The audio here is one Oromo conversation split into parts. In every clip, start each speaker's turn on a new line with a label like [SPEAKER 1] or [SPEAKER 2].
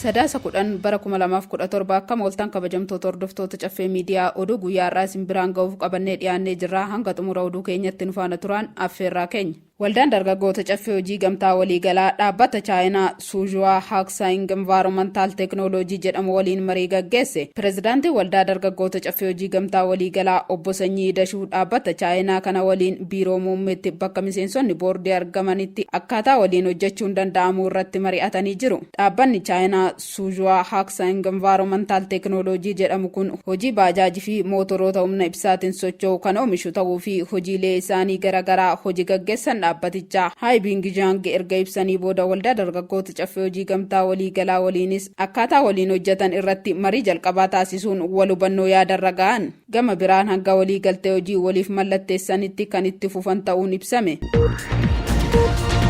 [SPEAKER 1] Sadaasa 10 bara 2017 akka mooltaan kabajamtoota hordoftoota caffee miidiyaa oduu guyyaa irraa isin biraan ga'uuf qabannee dhiyaannee jirra. Hanga xumura oduu keenyatti nu faana turan affeerraa keenya. Waldaan dargaggoota caffee hojii gamtaa waliigalaa dhaabbata chaayinaa Suuzhuwaa Haaksaaing Envaaroomantaal Teeknooloojii jedhamu waliin marii gaggeesse. Pireezidaantiin waldaa dargaggoota caffee hojii gamtaa waliigalaa obbo Sanyii Dashuu dhaabbata chaayinaa kana waliin biiroo muummeetti bakka miseensonni boordii argamanitti akkaataa waliin hojjechuun danda'amu irratti mari'atanii jiru. Dhaabbanni chaayinaa Suuzhuwaa Haaksaaing Envaaroomantaal Teeknooloojii jedhamu kun hojii baajaajii fi mootoroota humna ibsaatiin socho'u kan oomishu ta'uu fi hojiilee isaanii garaagaraa hojii gaggeessan dhaabbatichaa Haayibing Jiang erga ibsanii booda waldaa dargaggoota caffee hojii gamtaa waliigalaa waliinis akkaataa waliin hojjetan irratti marii jalqabaa taasisuun wal hubannoo yaadarra ga'an. Gama biraan hanga waliigaltee hojii waliif mallatteessanitti kan itti fufan ta'uun ibsame.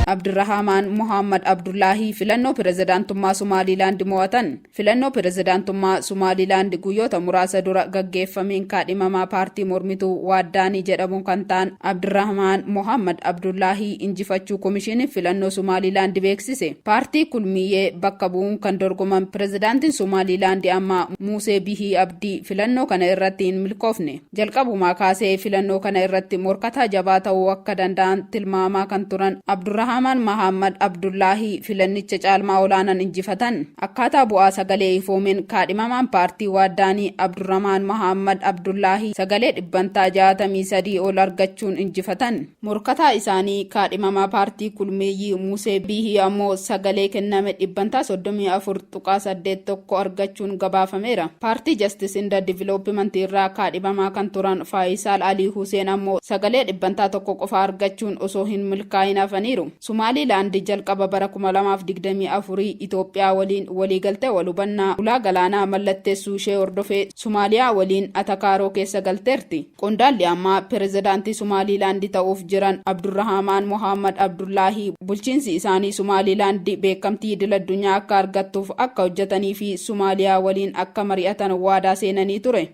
[SPEAKER 1] Abdurrahamaan Mohammad Abdullahi filannoo pireezidaantummaa Somaaliilaand mo'atan. Filannoo pireezidaantummaa Somaaliilaand guyyoota muraasa dura gaggeeffameen kaadhimamaa paartii mormituu Waaddaanii jedhamuun kan ta'an Abdurrahamaan Mohammad Abdullahi injifachuu komishinii filannoo Somaaliilaand beeksise. Paartii kulmiyyee bakka bu'uun kan dorgoman pireezidaantiin Somaaliilaand ammaa Muusee Bihii Abdii filannoo kana irratti hin milkoofne. Jalqabumaa kaasee filannoo kana irratti morkataa jabaa ta'uu akka danda'an tilmaamaa kan turan Abdurrahamaan Mohammad Abdullahi filannicha caalmaa olaanaan injifatan. Akkaataa bu'aa sagalee ifoomeen kaadhimamaan paartii Waaddaanii Abdurrahamaan Mohammad Abdullahi sagalee dhibbantaa 63 ol argachuun injifatan. Morkataa isaanii kaadhimamaa paartii kulmeeyyii Muusee Bihii ammoo sagalee kenname dhibbantaa 34.81 argachuun gabaafameera. Paartii Justice in the Development irraa kaadhimamaa kan turan Faayisaal Alii Huseen ammoo sagalee dhibbantaa 1 qofa argachuun osoo hin milkaa'in hafaniiru. Somaaliilaand jalqaba bara 2024 Itoophiyaa waliin waliigaltee wal hubannaa ulaa galaanaa mallatteessuu ishee hordofee Somaaliyaa waliin atakaaroo keessa galteerti. Qondaalli ammaa pireezidaantii Somaaliilaand ta'uuf jiran Abdurrahamaan Mohammad Abdullahi bulchiinsi isaanii Somaaliilaand beekamtii idil-addunyaa akka argattuuf akka hojjetanii fi Somaaliyaa waliin akka mari'atan waadaa seenanii ture.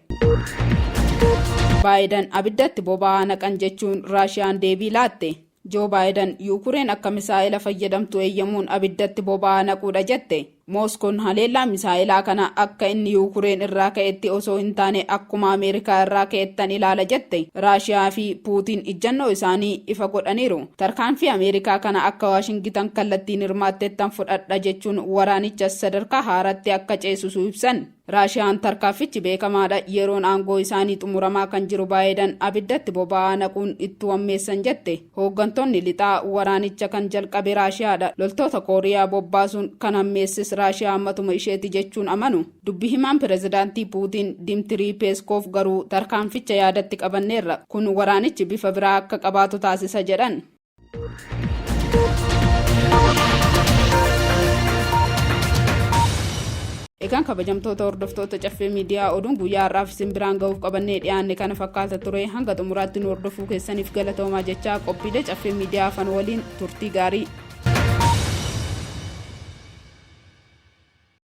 [SPEAKER 1] Baayiden abiddatti boba'aa naqan jechuun Raashiyaan deebii laatte. Joo Baayiden Yukureen akka misaa'ila fayyadamtu eeyyamuun abiddatti boba'aa naquudha jette. Mooskoon haleellaa misaa'ilaa kana akka inni Yukureen irraa ka'etti osoo hin taane akkuma Ameerikaa irraa ka'ettan ilaala jette. Raashiyaa fi Puutiin ijjannoo isaanii ifa godhaniiru. Tarkaanfii Ameerikaa kana akka Waashingitan kallattiin hirmaattettan fudhadha jechuun waraanicha sadarkaa haaraatti akka ceesisu ibsan. Raashiyaan tarkaanfichi beekamaadha yeroon aangoo isaanii xumuramaa kan jiru Baayiden abiddatti boba'aa naquun itti wammeessan jette. Hooggantoonni lixaa waraanicha kan jalqabe Raashiyaadha. Loltoota Kooriyaa bobbaasuun kan hammeessis Raashiyaa ammatuma isheeti jechuun amanu. Dubbi himaan pireezidaantii Puutiin Dimtirii Peeskoof garuu tarkaanficha yaadatti qabanneerra. Kun waraanichi bifa biraa akka qabaatu taasisa jedhan. Egaan kabajamtoota hordoftoota caffee miidiyaa oduun guyyaa har'aaf isin biraan ga'uuf qabannee dhiyaanne kana fakkaata ture. Hanga xumuraatti nu hordofuu keessaniif galatoomaa jechaa qophiilee caffee miidiyaa afaan waliin turtii gaarii.